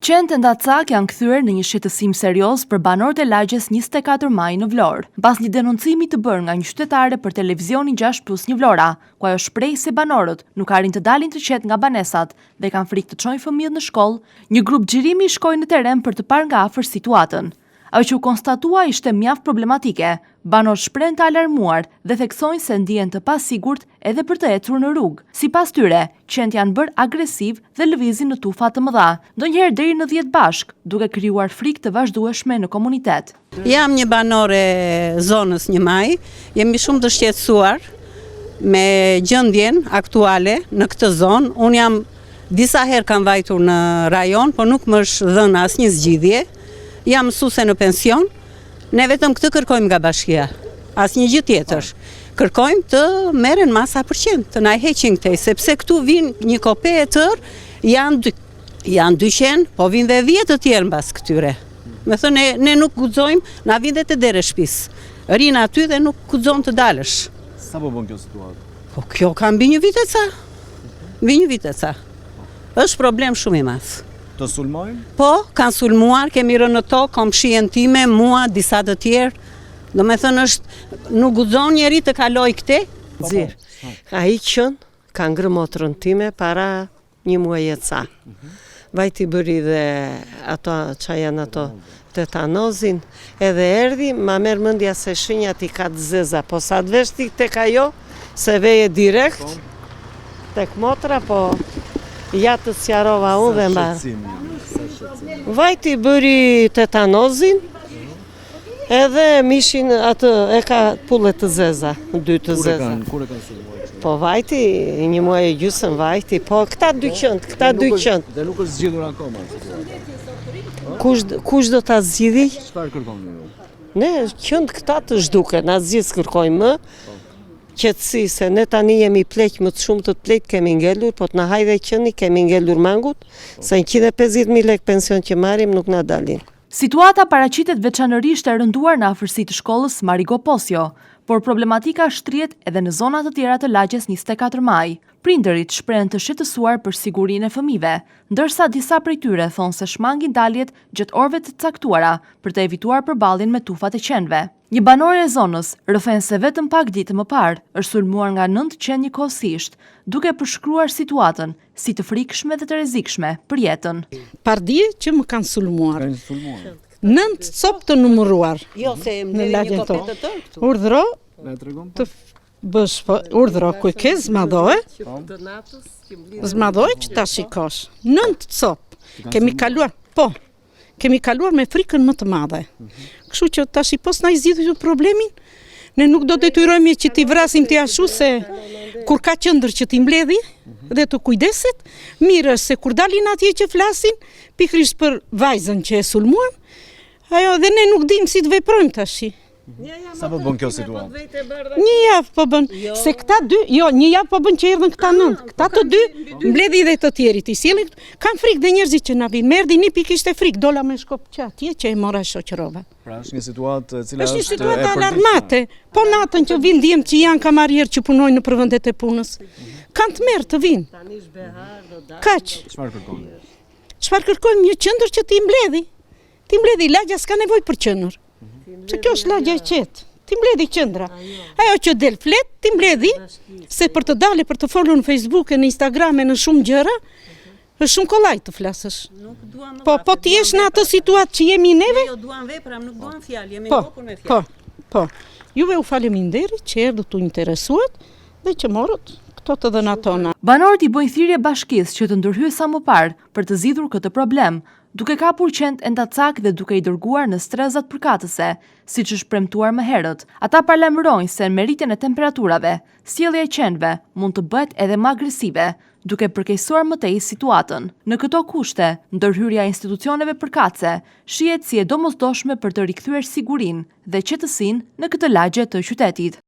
Qenë Ndacak janë kthyer në një shqetësim serioz për banorët e lagjes 24 maj në Vlorë, pas një denoncimi të bërë nga një qytetare për televizionin 6+1 Vlora, ku ajo shpreh se banorët nuk arrin të dalin të qetë nga banesat dhe kanë frikë të çojnë fëmijët në shkollë. Një grup xhirimi shkoi në teren për të parë nga afër situatën. Ajo që u konstatua ishte mjaft problematike. Banorët shprehen të alarmuar dhe theksojnë se ndihen të pasigurt edhe për të ecur në rrugë. Sipas tyre, qenë janë bërë agresiv dhe lëvizin në tufa të mëdha, ndonjëherë deri në 10 bashk, duke krijuar frikë të vazhdueshme në komunitet. Jam një banore zonës 1 Maj, jemi shumë të shqetësuar me gjendjen aktuale në këtë zonë. Unë jam disa herë kam vajtur në rajon, por nuk më është dhënë asnjë zgjidhje. Jam mësuese në pension, ne vetëm këtë kërkojmë nga bashkia, asnjë gjë tjetër. Kërkojmë të merren masa përqend, të na heqin këtej, sepse këtu vinë një kope e tërë, janë 200, po vinë dhe 10 të tjerë mbas këtyre. Me thënë, ne nuk guxojmë, na vinë dhe të dere shtëpisë. Rinë aty dhe nuk guxon të dalësh. Sa po bën kjo situatë? Po kjo ka mbi një vit e ca. Mbi një vit e ca. Është problem shumë i madh. Të sulmojnë? Po, kanë sulmuar, kemi rënë në tokë, komshien time, mua, disa të tjerë. Do me thënë nuk guxon njeri të kaloj këte. Zirë, ai qënë ka ngrë motrën time para 1 muaj e ca. Vajti bëri dhe ato që janë ato tetanozin, edhe erdi, ma merë mëndja se shinjat i ka të zeza, po sa të veshti tek ajo, se veje direkt, tek motra, po ja të sjarova unë dhe mbarë. Vajti bëri tetanozin, edhe mishin atë e ka pullet të zeza, 2 të zeza. Kur e kanë sulmuar? Po vajti, 1 muaj e gjysmë vajti, po këta 200, Dhe nuk është zgjidhur akoma. Kush do ta zgjidhi? Çfarë kërkoni ju? Ne qënd këta të zhduke, na zgjidh kërkojmë më. Qetësi se ne tani jemi pleq, më të shumë të pleq kemi ngellur, po të na hajde qëni kemi ngellur mangut, se 150.000 lek pension që marrim nuk na dalin. Situata paraqitet veçanërisht e rënduar në afërsi të shkollës Marigo Posio, por problematika shtrihet edhe në zona të tjera të lagjes 24 maj. Prindërit shprehen të shqetësuar për sigurinë e fëmijëve, ndërsa disa prej tyre thonë se shmangin daljet gjatë orëve të caktuara për të evituar përballjen me tufat e qenve. Një banore e zonës rrëfen se vetëm pak ditë më parë është sulmuar nga 9 qenë njëkohësisht, duke përshkruar situatën si të frikshme dhe të rrezikshme për jetën. Pardje që më kanë sulmuar. 9 copë të numëruar. Jo, se më një kope të tërë këtu. Urdhro të bësh urdhro kujke zmadoj që ta shikosh. 9 copë. Kemi kaluar me frikën më të madhe. Kështu që tash i pos na i zgjidhur problemin, ne nuk do detyrojmë që t'i vrasim t'i ashu se kur ka qendër që t'i mbledhi dhe të kujdeset, mirë është se kur dalin atje që flasin, pikërisht për vajzën që e sulmuan, ajo dhe ne nuk dim si të veprojmë tash. Sa po bën kjo situatë? 1 javë po bën, se këta 2, jo, 1 javë po bën që erdhën këta 9. Këta të 2 mbledhi dhe të tjerit i sjellin. Kan frikë dhe njerëzit që na vinë. Merdi një pikë ishte frikë, dola me shkop që atje që e mora shoqërova. Pra është një situatë e cila është një situatë alarmante. Po natën që vinë djem që janë kamarierë që punojnë në përvendet e punës. Kanë të merë të vinë. Kaq. Çfarë kërkojmë? Një qendër që ti mbledhi. Ti mbledhi, lagja s'ka nevojë për qendër. Se kjo është lagja e qetë, ti mbledhi qendra. Ajo që del flet, ti mbledhi, se për të dalë, për të folur në Facebook e në Instagram e në shumë gjëra, është shumë kollaj të flasësh. Po ti jesh në atë situatë që jemi neve? Jo, duan vepra, nuk duan fjalë, jemi kokën me fjalë. Po. Juve u faleminderit që erdhët u interesuat dhe që morët këto të dhënat tona. Banorët i bëjnë thirrje bashkisë që të ndërhyjë sa më parë për të zgjidhur këtë problem, duke kapur qend Ndacak dhe duke i dërguar në strezat përkatëse, siç është premtuar më herët. Ata paralajmërojnë se në meritjen e temperaturave, sjellja e qenve mund të bëhet edhe më agresive, duke përkeqësuar më tej situatën. Në këto kushte, ndërhyrja e institucioneve përkatëse shihet si e domosdoshme për të rikthyer sigurinë dhe qetësinë në këtë lagje të qytetit.